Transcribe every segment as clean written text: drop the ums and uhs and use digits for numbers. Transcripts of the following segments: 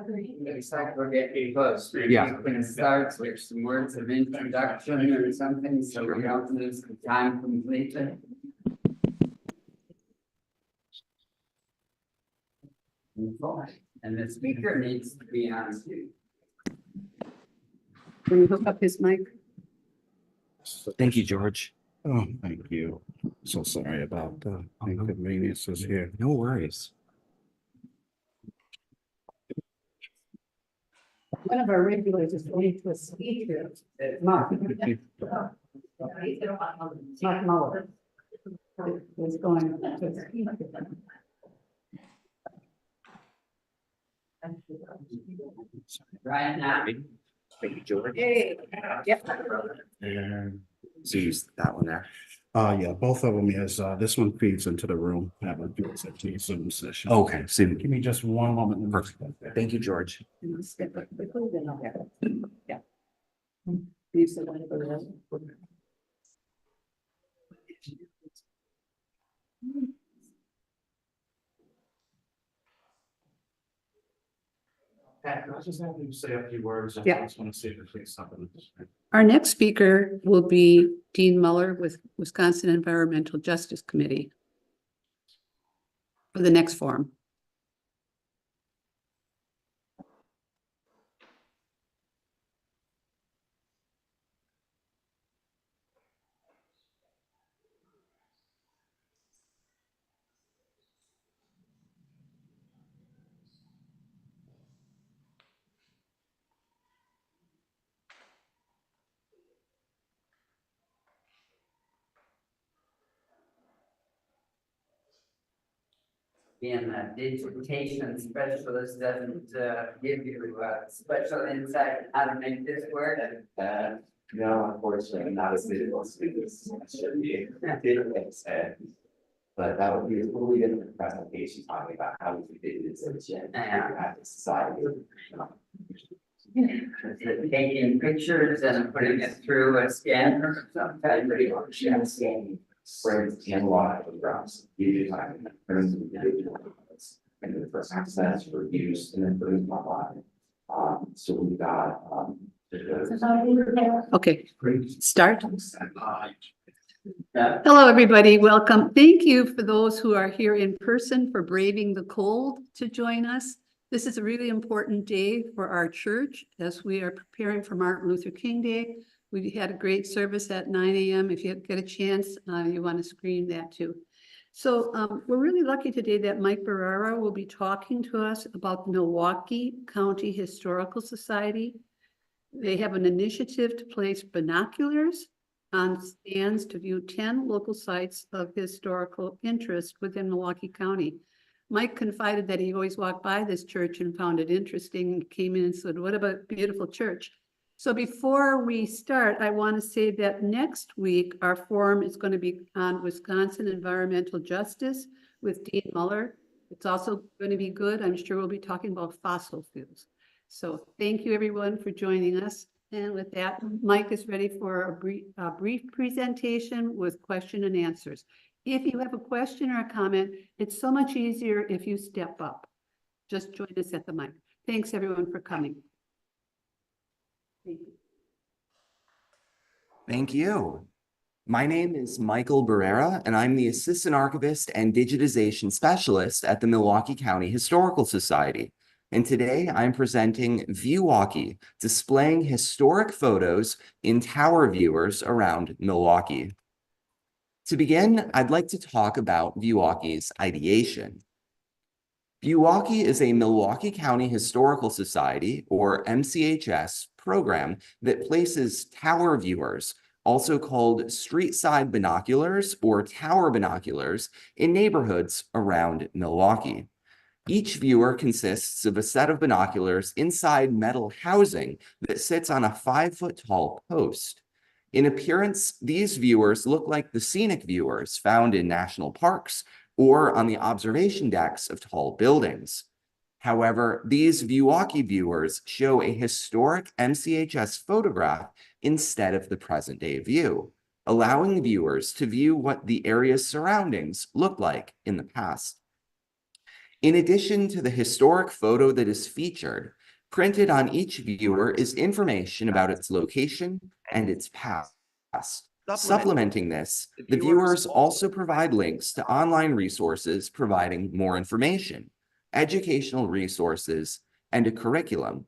Looks like we're getting close. Maybe Yeah. we can start with some words of introduction or something, so we don't lose the time completely. And the speaker needs to be on too. Can we hook up his mic? Thank you, George. Oh, thank you. So sorry about the inconveniences here. No worries. One of our regulars is going to a speaker. Mark. Mark Muller. Is going to a speaker. Right now. Thank you, George. Hey. Yep. And So use that one there. yeah, both of them is this one feeds into the room. Have a Zoom session. Okay, so Give me just one moment. perfect. Thank you, George. And I'll step up quickly, then I'll have it. Yeah. You said one of those. Pat, I just have you say a few words. Yeah. I just want to see if there's something. Our next speaker will be Dean Muller with Wisconsin Environmental Justice Committee for the next forum. Being a digitization specialist doesn't give you special insight on how to make this work. No, unfortunately, not as good as this should be. But that would be a totally different presentation talking about how we did this in society. Taking pictures and putting it through a scanner or something. Pretty much, yeah, scanning, frames and live photographs, usually time, frames and video. And then for access, for use, and then putting them online. So we've got, Okay, start. Yeah. Hello, everybody. Welcome. Thank you for those who are here in person for braving the cold to join us. This is a really important day for our church as we are preparing for Martin Luther King Day. We had a great service at 9 a.m. If you get a chance, you want to screen that too. So we're really lucky today that Mike Barera will be talking to us about the Milwaukee County Historical Society. They have an initiative to place binoculars on stands to view 10 local sites of historical interest within Milwaukee County. Mike confided that he always walked by this church and found it interesting and came in and said, what about a beautiful church? So before we start, I want to say that next week, our forum is going to be on Wisconsin environmental justice with Dean Muller. It's also going to be good. I'm sure we'll be talking about fossil fuels. So thank you, everyone, for joining us. And with that, Mike is ready for a brief presentation with question and answers. If you have a question or a comment, it's so much easier if you step up. Just join us at the mic. Thanks, everyone, for coming. Thank you. Thank you. My name is Michael Barera, and I'm the Assistant Archivist and Digitization Specialist at the Milwaukee County Historical Society. And today I'm presenting Viewaukee, displaying historic photos in tower viewers around Milwaukee. To begin, I'd like to talk about Viewaukee's ideation. Viewaukee is a Milwaukee County Historical Society, or MCHS, program that places tower viewers, also called street-side binoculars or tower binoculars, in neighborhoods around Milwaukee. Each viewer consists of a set of binoculars inside metal housing that sits on a 5-foot-tall post. In appearance, these viewers look like the scenic viewers found in national parks or on the observation decks of tall buildings. However, these Viewaukee viewers show a historic MCHS photograph instead of the present-day view, allowing viewers to view what the area's surroundings looked like in the past. In addition to the historic photo that is featured, printed on each viewer is information about its location and its past. Supplementing this, the viewers also provide links to online resources providing more information, educational resources, and a curriculum.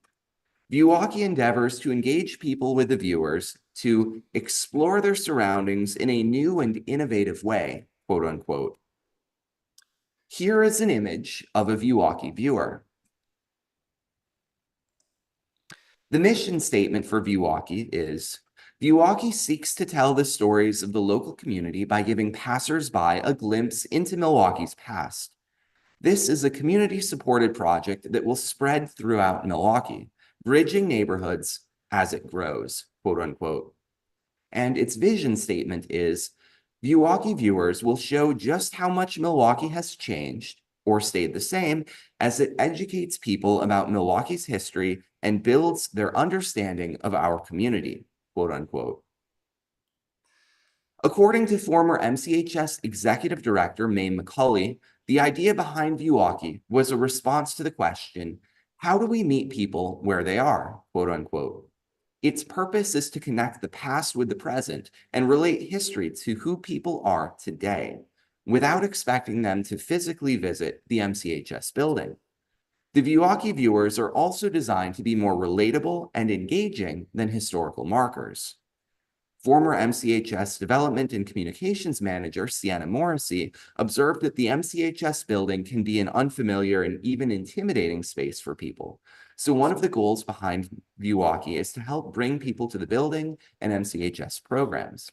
Viewaukee endeavors to engage people with the viewers to explore their surroundings in a new and innovative way, quote unquote. Here is an image of a Viewaukee viewer. The mission statement for Viewaukee is, Viewaukee seeks to tell the stories of the local community by giving passers-by a glimpse into Milwaukee's past. This is a community-supported project that will spread throughout Milwaukee, bridging neighborhoods as it grows, quote unquote. And its vision statement is, Viewaukee viewers will show just how much Milwaukee has changed or stayed the same as it educates people about Milwaukee's history and builds their understanding of our community, quote unquote. According to former MCHS Executive Director Mae McCully, the idea behind Viewaukee was a response to the question, how do we meet people where they are, quote unquote. Its purpose is to connect the past with the present and relate history to who people are today, without expecting them to physically visit the MCHS building. The Viewaukee viewers are also designed to be more relatable and engaging than historical markers. Former MCHS Development and Communications Manager Sienna Morrissey observed that the MCHS building can be an unfamiliar and even intimidating space for people. So one of the goals behind Viewaukee is to help bring people to the building and MCHS programs.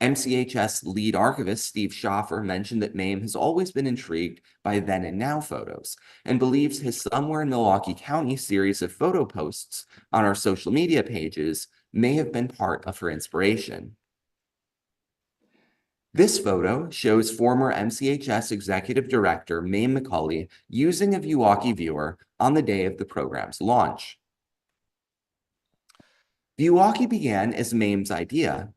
MCHS lead archivist Steve Schaffer mentioned that Mame has always been intrigued by then and now photos and believes his Somewhere in Milwaukee County series of photo posts on our social media pages may have been part of her inspiration. This photo shows former MCHS Executive Director Mae McCully using a Viewaukee viewer on the day of the program's launch. Viewaukee began as Mame's idea.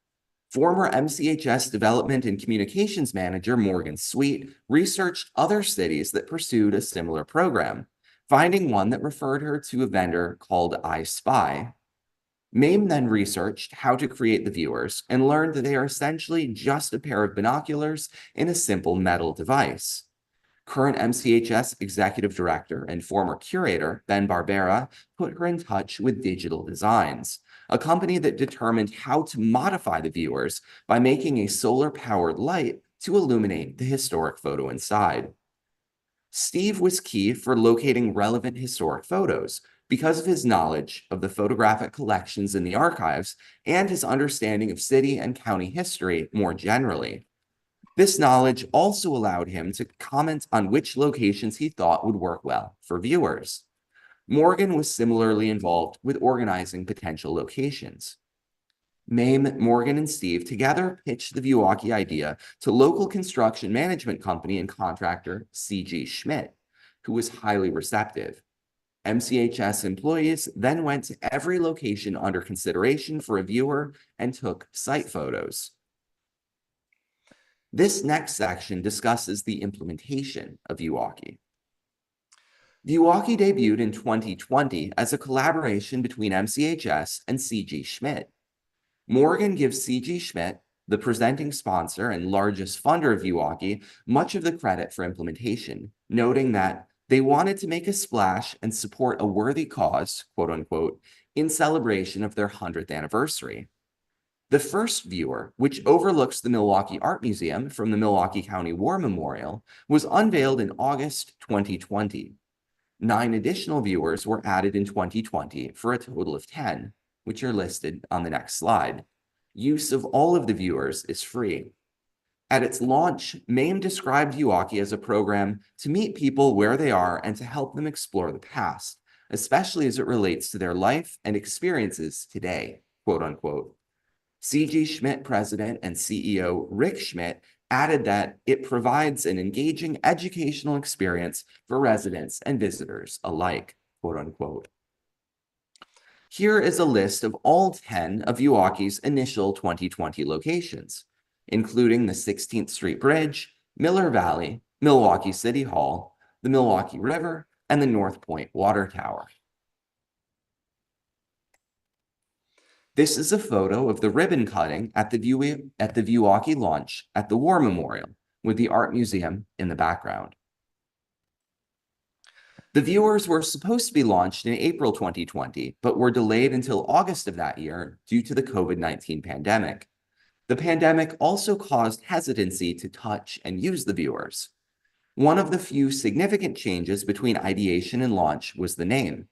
Former MCHS Development and Communications Manager Morgan Sweet researched other cities that pursued a similar program, finding one that referred her to a vendor called I Spy. Mame then researched how to create the viewers and learned that they are essentially just a pair of binoculars in a simple metal device. Current MCHS Executive Director and former curator Ben Barera put her in touch with Digital Designs, a company that determined how to modify the viewers by making a solar-powered light to illuminate the historic photo inside. Steve was key for locating relevant historic photos because of his knowledge of the photographic collections in the archives and his understanding of city and county history more generally. This knowledge also allowed him to comment on which locations he thought would work well for viewers. Morgan was similarly involved with organizing potential locations. Mame, Morgan, and Steve together pitched the Viewaukee idea to local construction management company and contractor C.G. Schmidt, who was highly receptive. MCHS employees then went to every location under consideration for a viewer and took site photos. This next section discusses the implementation of Viewaukee. Viewaukee debuted in 2020 as a collaboration between MCHS and C.G. Schmidt. Morgan gives C.G. Schmidt, the presenting sponsor and largest funder of Viewaukee, much of the credit for implementation, noting that they wanted to make a splash and support a worthy cause, quote unquote, in celebration of their 100th anniversary. The first viewer, which overlooks the Milwaukee Art Museum from the Milwaukee County War Memorial, was unveiled in August 2020. 9 additional viewers were added in 2020 for a total of 10, which are listed on the next slide. Use of all of the viewers is free. At its launch, Mame described Viewaukee as a program to meet people where they are and to help them explore the past, especially as it relates to their life and experiences today, quote unquote. C.G. Schmidt president and CEO Rick Schmidt added that it provides an engaging educational experience for residents and visitors alike, quote unquote. Here is a list of all 10 of Viewaukee's initial 2020 locations, including the 16th Street Bridge, Miller Valley, Milwaukee City Hall, the Milwaukee River, and the North Point Water Tower. This is a photo of the ribbon cutting at the Viewaukee launch at the War Memorial, with the Art Museum in the background. The viewers were supposed to be launched in April 2020, but were delayed until August of that year due to the COVID-19 pandemic. The pandemic also caused hesitancy to touch and use the viewers. One of the few significant changes between ideation and launch was the name.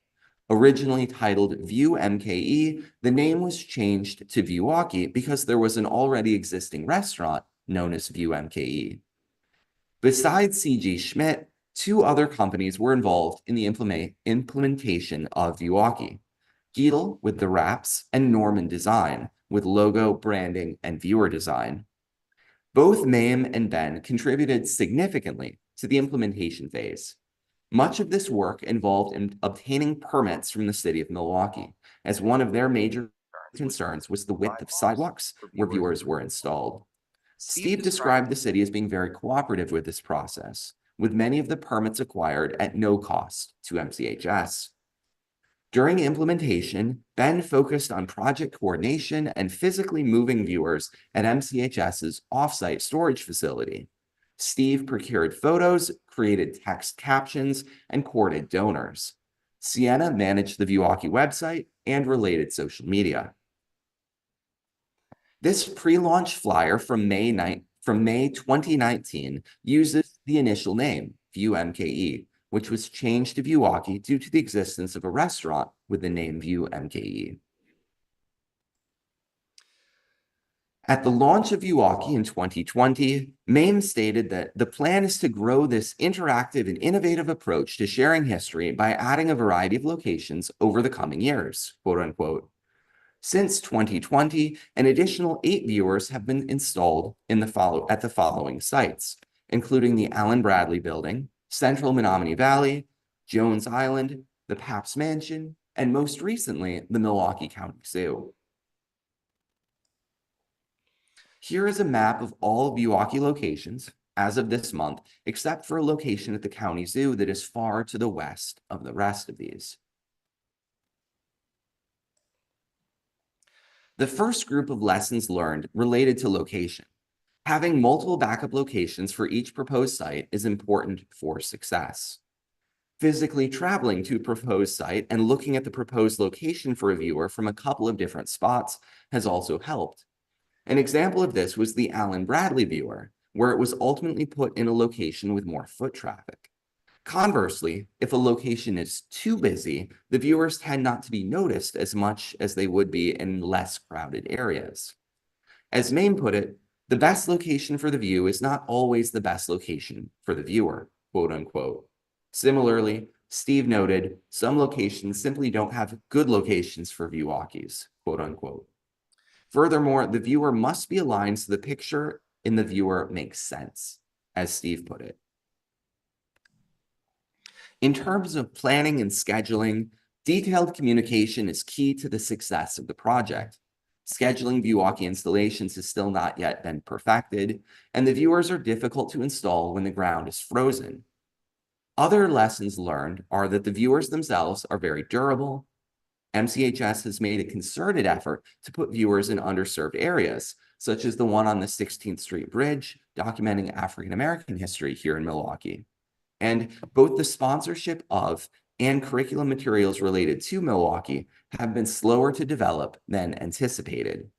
Originally titled View MKE, the name was changed to Viewaukee because there was an already existing restaurant known as View MKE. Besides C.G. Schmidt, 2 other companies were involved in the implementation of Viewaukee: Giedel with the wraps and Norman Design with logo, branding, and viewer design. Both Mame and Ben contributed significantly to the implementation phase. Much of this work involved in obtaining permits from the city of Milwaukee, as one of their major concerns was the width of sidewalks where viewers were installed. Steve described the city as being very cooperative with this process, with many of the permits acquired at no cost to MCHS. During implementation, Ben focused on project coordination and physically moving viewers at MCHS's offsite storage facility. Steve procured photos, created text captions, and courted donors. Sienna managed the Viewaukee website and related social media. This pre-launch flyer from May 2019 uses the initial name, View MKE, which was changed to Viewaukee due to the existence of a restaurant with the name View MKE. At the launch of Viewaukee in 2020, Mame stated that the plan is to grow this interactive and innovative approach to sharing history by adding a variety of locations over the coming years, quote unquote. Since 2020, an additional 8 viewers have been installed at the following sites, including the Allen Bradley Building, Central Menominee Valley, Jones Island, the Pabst Mansion, and most recently, the Milwaukee County Zoo. Here is a map of all Viewaukee locations as of this month, except for a location at the County Zoo that is far to the west of the rest of these. The first group of lessons learned related to location. Having multiple backup locations for each proposed site is important for success. Physically traveling to a proposed site and looking at the proposed location for a viewer from a couple of different spots has also helped. An example of this was the Allen Bradley viewer, where it was ultimately put in a location with more foot traffic. Conversely, if a location is too busy, the viewers tend not to be noticed as much as they would be in less crowded areas. As Mame put it, the best location for the view is not always the best location for the viewer, quote unquote. Similarly, Steve noted, some locations simply don't have good locations for Viewaukees, quote unquote. Furthermore, the viewer must be aligned so the picture in the viewer makes sense, as Steve put it. In terms of planning and scheduling, detailed communication is key to the success of the project. Scheduling Viewaukee installations has still not yet been perfected, and the viewers are difficult to install when the ground is frozen. Other lessons learned are that the viewers themselves are very durable. MCHS has made a concerted effort to put viewers in underserved areas, such as the one on the 16th Street Bridge, documenting African-American history here in Milwaukee. And both the sponsorship of and curriculum materials related to Milwaukee have been slower to develop than anticipated.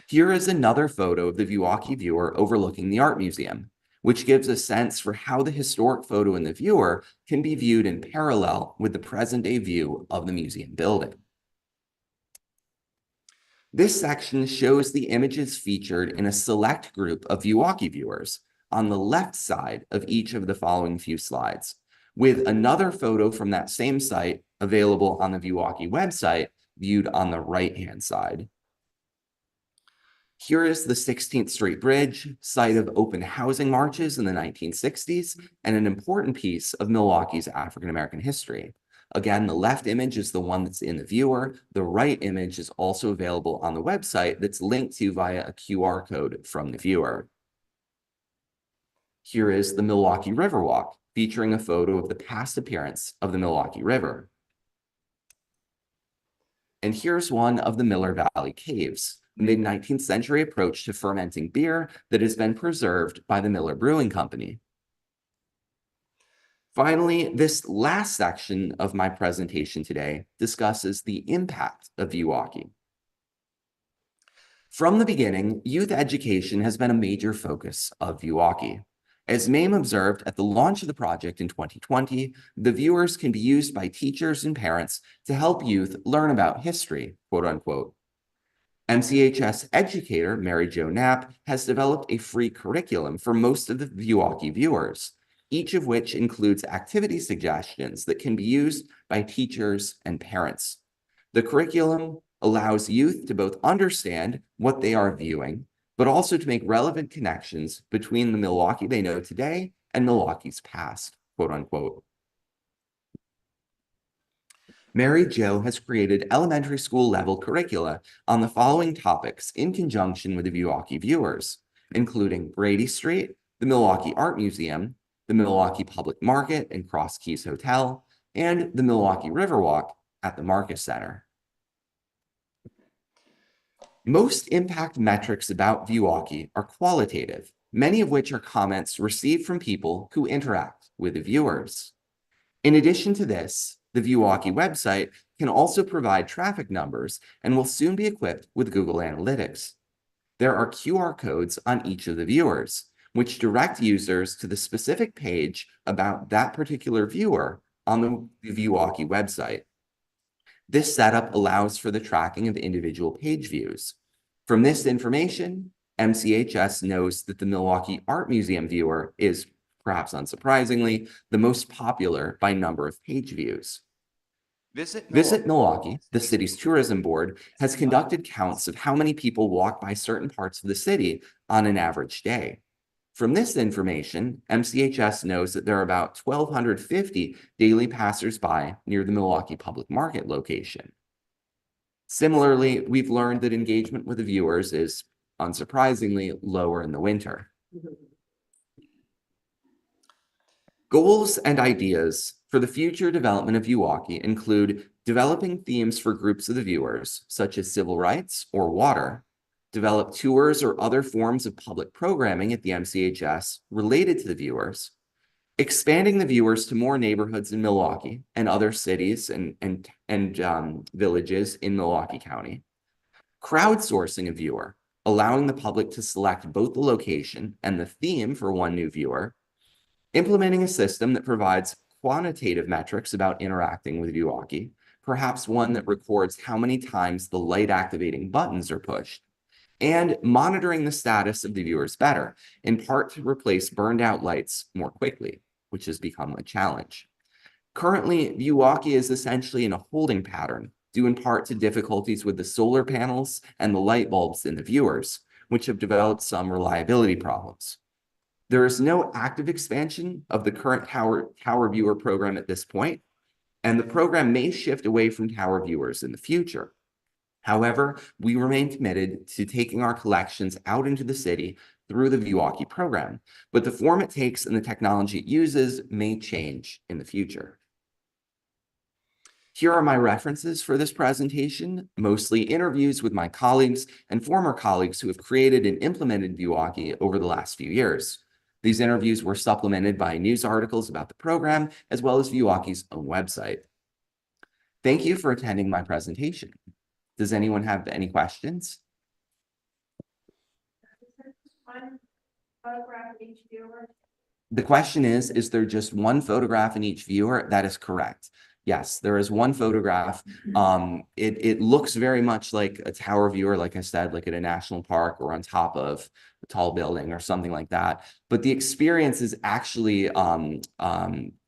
Here is another photo of the Viewaukee viewer overlooking the Art Museum, which gives a sense for how the historic photo in the viewer can be viewed in parallel with the present-day view of the museum building. This section shows the images featured in a select group of Viewaukee viewers on the left side of each of the following few slides, with another photo from that same site available on the Viewaukee website viewed on the right-hand side. Here is the 16th Street Bridge, site of open housing marches in the 1960s, and an important piece of Milwaukee's African-American history. Again, the left image is the one that's in the viewer. The right image is also available on the website that's linked to via a QR code from the viewer. Here is the Milwaukee Riverwalk, featuring a photo of the past appearance of the Milwaukee River. And here's one of the Miller Valley Caves, a mid-19th century approach to fermenting beer that has been preserved by the Miller Brewing Company. Finally, this last section of my presentation today discusses the impact of Viewaukee. From the beginning, youth education has been a major focus of Viewaukee. As Mame observed at the launch of the project in 2020, the viewers can be used by teachers and parents to help youth learn about history, quote unquote. MCHS educator Mary Jo Knapp has developed a free curriculum for most of the Viewaukee viewers, each of which includes activity suggestions that can be used by teachers and parents. The curriculum allows youth to both understand what they are viewing, but also to make relevant connections between the Milwaukee they know today and Milwaukee's past, quote unquote. Mary Jo has created elementary school level curricula on the following topics in conjunction with the Viewaukee viewers, including Brady Street, the Milwaukee Art Museum, the Milwaukee Public Market and Cross Keys Hotel, and the Milwaukee Riverwalk at the Marcus Center. Most impact metrics about Viewaukee are qualitative, many of which are comments received from people who interact with the viewers. In addition to this, the Viewaukee website can also provide traffic numbers and will soon be equipped with Google Analytics. There are QR codes on each of the viewers, which direct users to the specific page about that particular viewer on the Viewaukee website. This setup allows for the tracking of individual page views. From this information, MCHS knows that the Milwaukee Art Museum viewer is, perhaps unsurprisingly, the most popular by number of page views. Visit Milwaukee, the city's tourism board, has conducted counts of how many people walk by certain parts of the city on an average day. From this information, MCHS knows that there are about 1,250 daily passersby near the Milwaukee Public Market location. Similarly, we've learned that engagement with the viewers is, unsurprisingly, lower in the winter. Goals and ideas for the future development of Viewaukee include developing themes for groups of the viewers, such as civil rights or water, develop tours or other forms of public programming at the MCHS related to the viewers, expanding the viewers to more neighborhoods in Milwaukee and other cities and villages in Milwaukee County, crowdsourcing a viewer, allowing the public to select both the location and the theme for one new viewer, implementing a system that provides quantitative metrics about interacting with Viewaukee, perhaps one that records how many times the light activating buttons are pushed, and monitoring the status of the viewers better, in part to replace burned out lights more quickly, which has become a challenge. Currently, Viewaukee is essentially in a holding pattern, due in part to difficulties with the solar panels and the light bulbs in the viewers, which have developed some reliability problems. There is no active expansion of the current tower viewer program at this point, and the program may shift away from tower viewers in the future. However, we remain committed to taking our collections out into the city through the Viewaukee program, but the form it takes and the technology it uses may change in the future. Here are my references for this presentation, mostly interviews with my colleagues and former colleagues who have created and implemented Viewaukee over the last few years. These interviews were supplemented by news articles about the program, as well as Viewaukee's own website. Thank you for attending my presentation. Does anyone have any questions? One photograph of each viewer? The question is there just one photograph in each viewer? That is correct. Yes, there is one photograph. It looks very much like a tower viewer, like I said, like at a national park or on top of a tall building or something like that. But the experience is actually a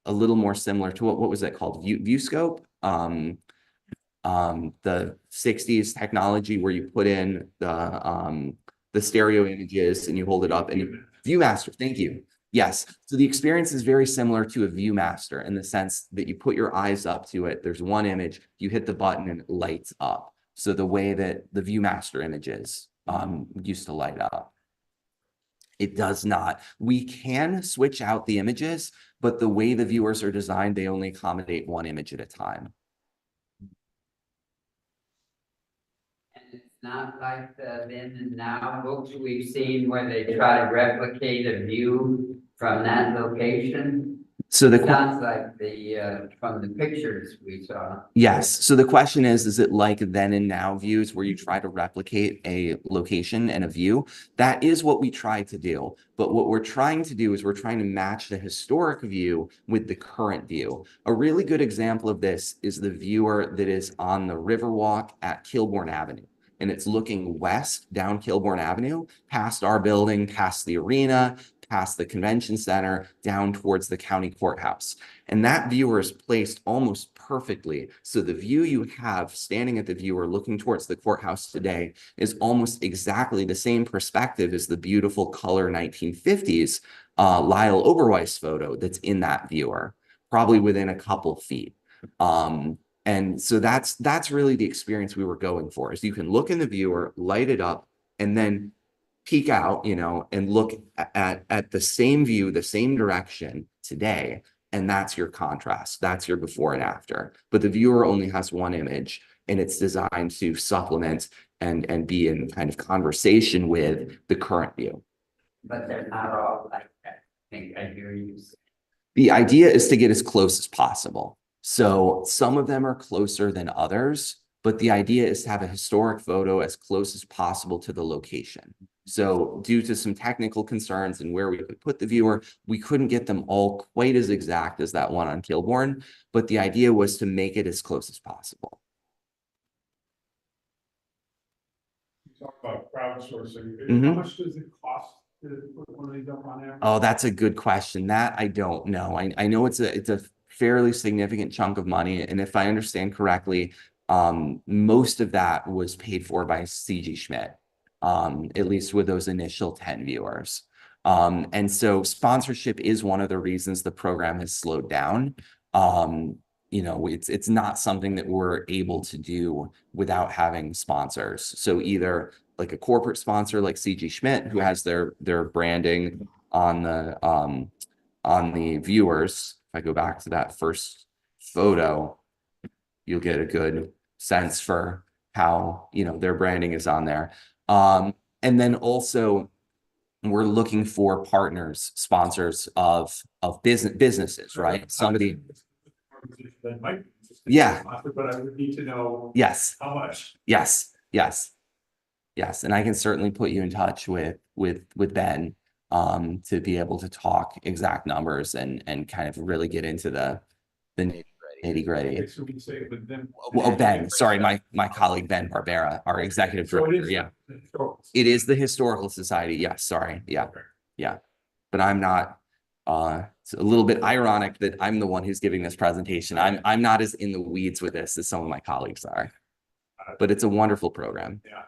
little more similar to what was it called? Viewscope. The 60s technology where you put in the stereo images and you hold it up and Viewmaster, thank you. Yes, so the experience is very similar to a Viewmaster in the sense that you put your eyes up to it, there's one image, you hit the button and it lights up. So the way that the Viewmaster images used to light up. It does not. We can switch out the images, but the way the viewers are designed, they only accommodate one image at a time. And it's not like the then and now books we've seen where they try to replicate a view from that location. So the Sounds like the from the pictures we saw. Yes. So the question is it like then and now views where you try to replicate a location and a view? That is what we try to do. But what we're trying to do is we're trying to match the historic view with the current view. A really good example of this is the viewer that is on the Riverwalk at Kilbourne Avenue. And it's looking west down Kilbourne Avenue, past our building, past the arena, past the convention center, down towards the county courthouse. And that viewer is placed almost perfectly. So the view you have standing at the viewer looking towards the courthouse today is almost exactly the same perspective as the beautiful color 1950s Lyle Oberweis photo that's in that viewer, probably within a couple feet. And so that's really the experience we were going for, is you can look in the viewer, light it up, and then peek out, and look at the same view, the same direction today. And that's your contrast. That's your before and after. But the viewer only has one image, and it's designed to supplement and be in kind of conversation with the current view. But they're not all like that. I think I hear you say. The idea is to get as close as possible. So some of them are closer than others, but the idea is to have a historic photo as close as possible to the location. So due to some technical concerns and where we could put the viewer, we couldn't get them all quite as exact as that one on Kilbourne, but the idea was to make it as close as possible. You talk about crowdsourcing. Mhm. How much does it cost to put one of these up on average? Oh, that's a good question. That I don't know. I know it's a fairly significant chunk of money. And if I understand correctly, most of that was paid for by CG Schmidt, at least with those initial 10 viewers. And so sponsorship is one of the reasons the program has slowed down. It's not something that we're able to do without having sponsors. So either like a corporate sponsor like CG Schmidt, who has their branding on the viewers. If I go back to that first photo, you'll get a good sense for how their branding is on there. And then also we're looking for partners, sponsors of businesses, right? Somebody. That might be interesting. Yeah. But I would need to know. Yes. How much. Yes. And I can certainly put you in touch with Ben to be able to talk exact numbers and kind of really get into the nitty gritty. Okay, so we say, but then. Well, Ben, sorry, my colleague Ben Barera, our executive director. Yeah, it is the Historical Society. Yes, sorry. Yeah. But I'm not. It's a little bit ironic that I'm the one who's giving this presentation. I'm not as in the weeds with this as some of my colleagues are. But it's a wonderful program. Yeah.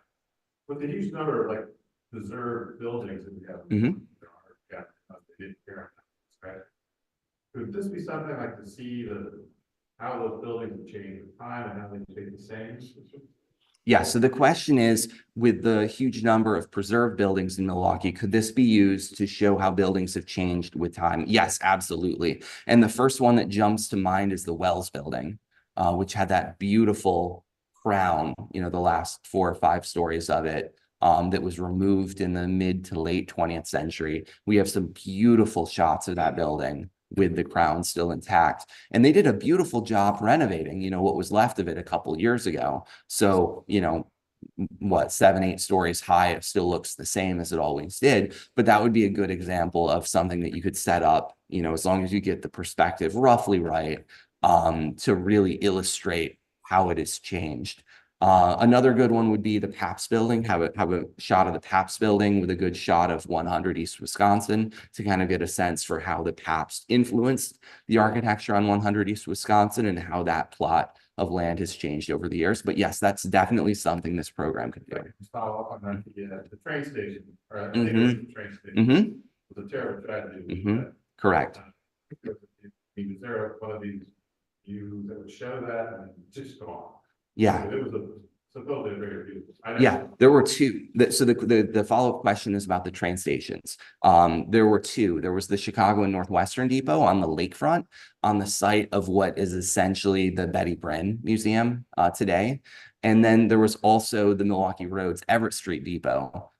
With the huge number of like preserved buildings that we have. Mhm. Could this be something like to see how those buildings have changed with time and how they stay the same? Yeah, so the question is, with the huge number of preserved buildings in Milwaukee, could this be used to show how buildings have changed with time? Yes, absolutely. And the first one that jumps to mind is the Wells Building, which had that beautiful crown, the last 4 or 5 stories of it, that was removed in the mid to late 20th century. We have some beautiful shots of that building with the crown still intact. And they did a beautiful job renovating, what was left of it a couple years ago. So, 7, 8 stories high, it still looks the same as it always did. But that would be a good example of something that you could set up, as long as you get the perspective roughly right, to really illustrate how it has changed. Another good one would be the Pabst Building. Have a shot of the Pabst Building with a good shot of 100 East Wisconsin to kind of get a sense for how the Pabst influenced the architecture on 100 East Wisconsin and how that plot of land has changed over the years. But yes, that's definitely something this program could do. Follow up on that, the train station, or I think it was the train station. Mm-hmm. It was a terrible tragedy. Correct. Is there one of these views that would show that and just gone? Yeah. It was supposedly a bigger view. Yeah, there were two. So the follow-up question is about the train stations. There were two. There was the Chicago and Northwestern Depot on the lakefront, on the site of what is essentially the Betty Bryn Museum today. And then there was also the Milwaukee Roads Everett Street Depot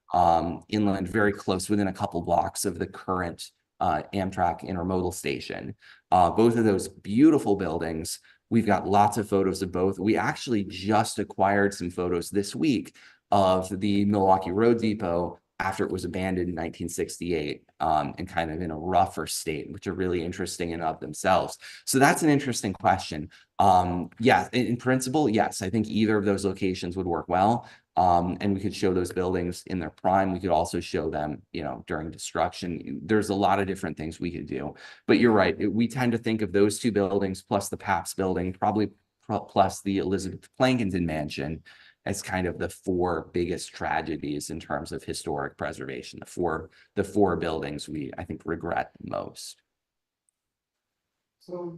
inland, very close, within a couple blocks of the current Amtrak intermodal station. Both of those beautiful buildings. We've got lots of photos of both. We actually just acquired some photos this week of the Milwaukee Road Depot after it was abandoned in 1968 and kind of in a rougher state, which are really interesting in of themselves. So that's an interesting question. Yeah, in principle, yes, I think either of those locations would work well. And we could show those buildings in their prime. We could also show them, you know, during destruction. There's a lot of different things we could do. But you're right. We tend to think of those two buildings plus the Pabst building, probably plus the Elizabeth Plankinton Mansion as kind of the four biggest tragedies in terms of historic preservation. The four buildings I think regret most. So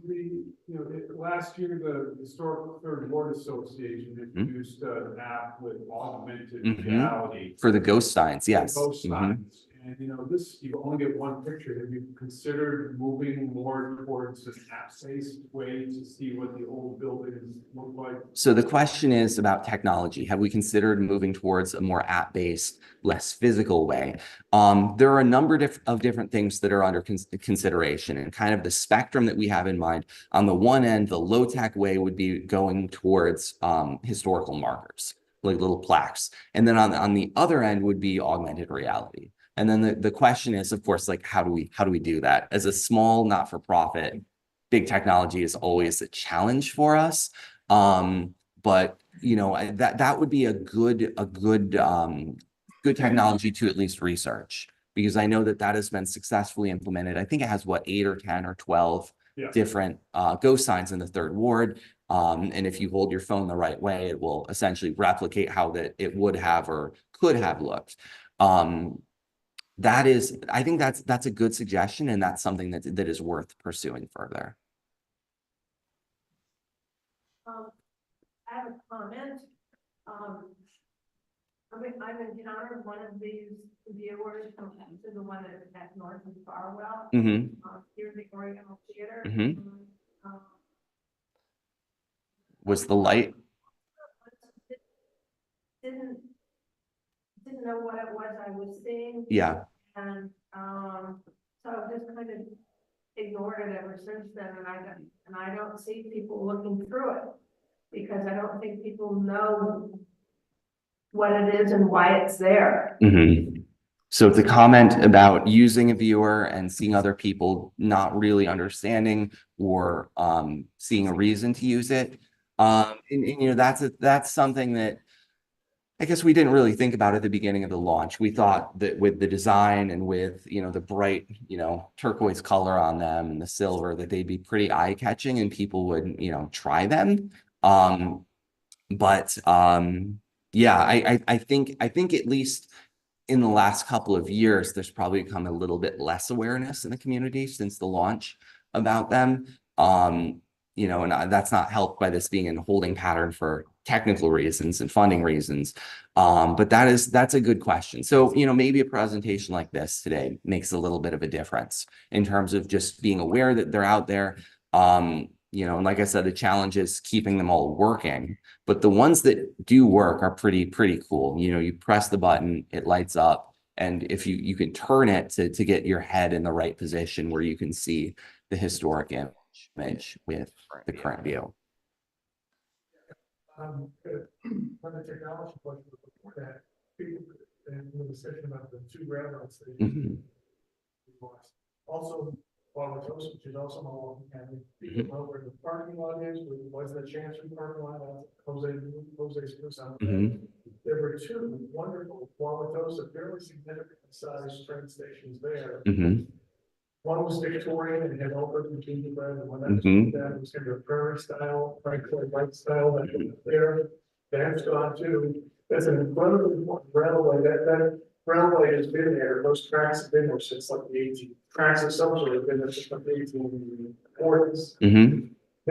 last year, the Historical Third Ward Association introduced an app with augmented reality. For the ghost signs, yes. Ghost signs. And you only get one picture. Have you considered moving more towards an app-based way to see what the old buildings look like? So the question is about technology. Have we considered moving towards a more app-based, less physical way? There are a number of different things that are under consideration, and kind of the spectrum that we have in mind. On the one end, the low-tech way would be going towards historical markers, like little plaques. And then on the other end would be augmented reality. And then the question is, of course, like, how do we do that? As a small not-for-profit, big technology is always a challenge for us. But that would be a good technology to at least research, because I know that has been successfully implemented. I think it has 8 or 10 or 12 different ghost signs in the Third Ward. And if you hold your phone the right way, it will essentially replicate how that it would have or could have looked. I think that's a good suggestion, and that's something that is worth pursuing further. I have a comment. I've encountered one of these viewers, to the one at North and Farwell, here at the Oriental Theater. Was the light? Didn't know what it was I was seeing. Yeah. And so I've just kind of ignored it ever since then, and I don't see people looking through it, because I don't think people know what it is and why it's there. So it's a comment about using a viewer and seeing other people not really understanding or seeing a reason to use it. And that's something that I guess we didn't really think about at the beginning of the launch. We thought that with the design and with, the bright, turquoise color on them and the silver, that they'd be pretty eye-catching and people would, try them. Yeah, I think at least in the last couple of years, there's probably become a little bit less awareness in the community since the launch about them. And that's not helped by this being a holding pattern for technical reasons and funding reasons. But that's a good question. So, maybe a presentation like this today makes a little bit of a difference in terms of just being aware that they're out there. And like I said, the challenge is keeping them all working, but the ones that do work are pretty cool. You press the button, it lights up, and if you can turn it to get your head in the right position where you can see the historic image with the current view. On the technology question before that, and the discussion about the two railroad stations. Also, Wauwatosa, which is also Milwaukee County, people know where the parking lot is, was the Chancery parking lot, Jose's There were two wonderful Wauwatosa, fairly significant sized train stations there. One was Victorian and had open gingerbread, and one that was kind of a prairie style, frankly, white style that was there. That's gone too. That's an incredibly important railway. That railway has been there. Those tracks have been there since like the 18. Tracks themselves have been there since like the 1840s.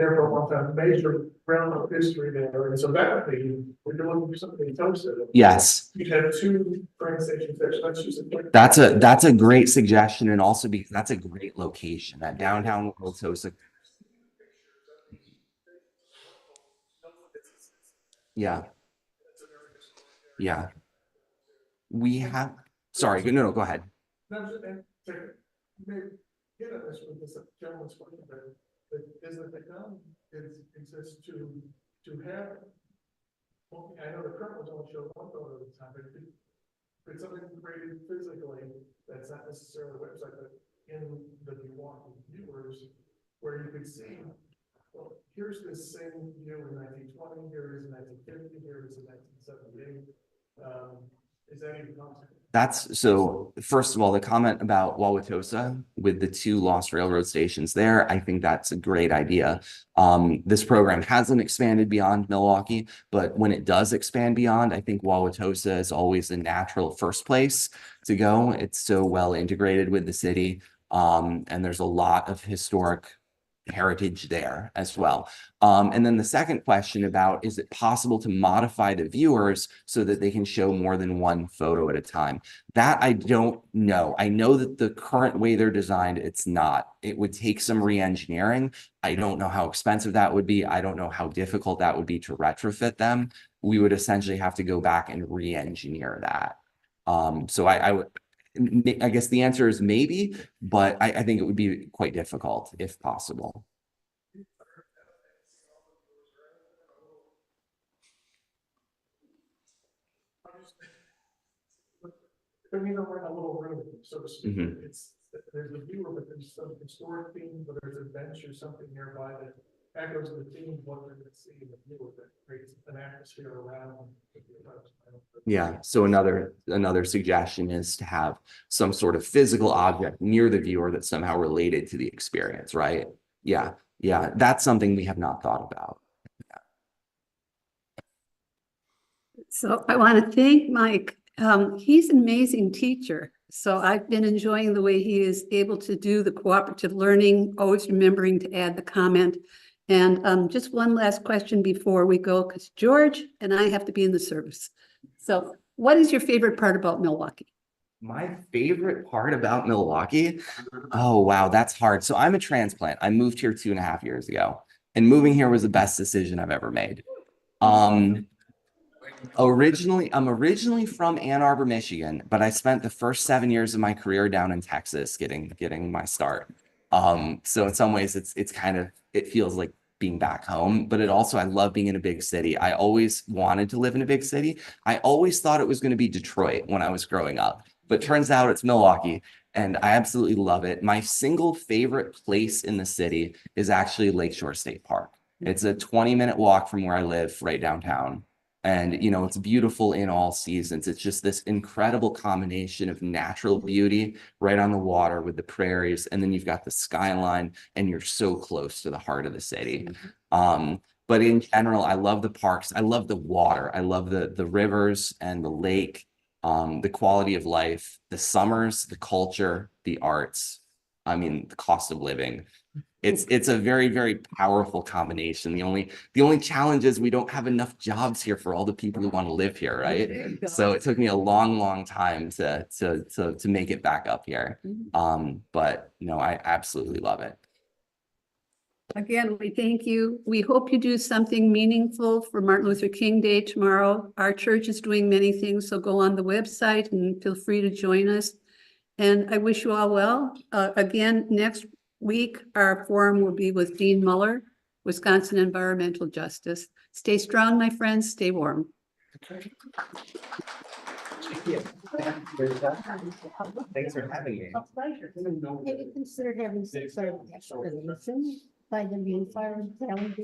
there for a long time, major realm of history there, and so that would be, if you're looking for something toasted. Yes, You'd have two train stations there, so that's just a. that's a great suggestion, and also because that's a great location, that downtown Wauwatosa. Yeah, yeah. We have, sorry, no, go ahead. No, and to maybe get at this with this gentleman's question, that is the technology exists to have. Well, I know the current ones only show one photo at a time, but if it's something created physically, that's not necessarily a website, but in the Viewaukee viewers, where you could see, well, here's this same view in 1920, here it is in 1950, here it is in 1978. Is that even possible? That's so, first of all, the comment about Wauwatosa with the two lost railroad stations there, I think that's a great idea. This program hasn't expanded beyond Milwaukee, but when it does expand beyond, I think Wauwatosa is always a natural first place to go. It's so well integrated with the city. And there's a lot of historic heritage there as well. And then the second question about, is it possible to modify the viewers so that they can show more than one photo at a time? That I don't know. I know that the current way they're designed, it's not. It would take some re-engineering. I don't know how expensive that would be. I don't know how difficult that would be to retrofit them. We would essentially have to go back and re-engineer that. So I guess the answer is maybe, but I think it would be quite difficult if possible. I mean, we're in a little room, so to speak. Mhm. There's a viewer, but there's some historic theme, but there's a bench or something nearby that echoes the theme of what they're going to see in the viewer that creates an atmosphere around. Yeah, so another suggestion is to have some sort of physical object near the viewer that's somehow related to the experience, right? Yeah, that's something we have not thought about. So I want to thank Mike. He's an amazing teacher. So I've been enjoying the way he is able to do the cooperative learning, always remembering to add the comment. And just one last question before we go, because George and I have to be in the service. So what is your favorite part about Milwaukee? My favorite part about Milwaukee? Oh, wow, that's hard. So I'm a transplant. I moved here 2.5 years ago, and moving here was the best decision I've ever made. I'm originally from Ann Arbor, Michigan, but I spent the first 7 years of my career down in Texas getting my start. So in some ways it feels like being back home, but I love being in a big city. I always wanted to live in a big city. I always thought it was going to be Detroit when I was growing up, but turns out it's Milwaukee, and I absolutely love it. My single favorite place in the city is actually Lakeshore State Park. It's a 20-minute walk from where I live, right downtown. And, it's beautiful in all seasons. It's just this incredible combination of natural beauty right on the water with the prairies. And then you've got the skyline, and you're so close to the heart of the city. But in general, I love the parks. I love the water. I love the rivers and the lake, the quality of life, the summers, the culture, the arts. I mean, the cost of living. It's a very, very powerful combination. The only challenge is we don't have enough jobs here for all the people who want to live here, right? So it took me a long time to make it back up here. But no, I absolutely love it. Again, we thank you. We hope you do something meaningful for Martin Luther King Day tomorrow. Our church is doing many things, so go on the website and feel free to join us. And I wish you all well. Again, next week, our forum will be with Dean Muller, Wisconsin Environmental Justice. Stay strong, my friends. Stay warm. Thanks for having me. A pleasure. Have you considered having some sort of explanation by the Unified Challenge?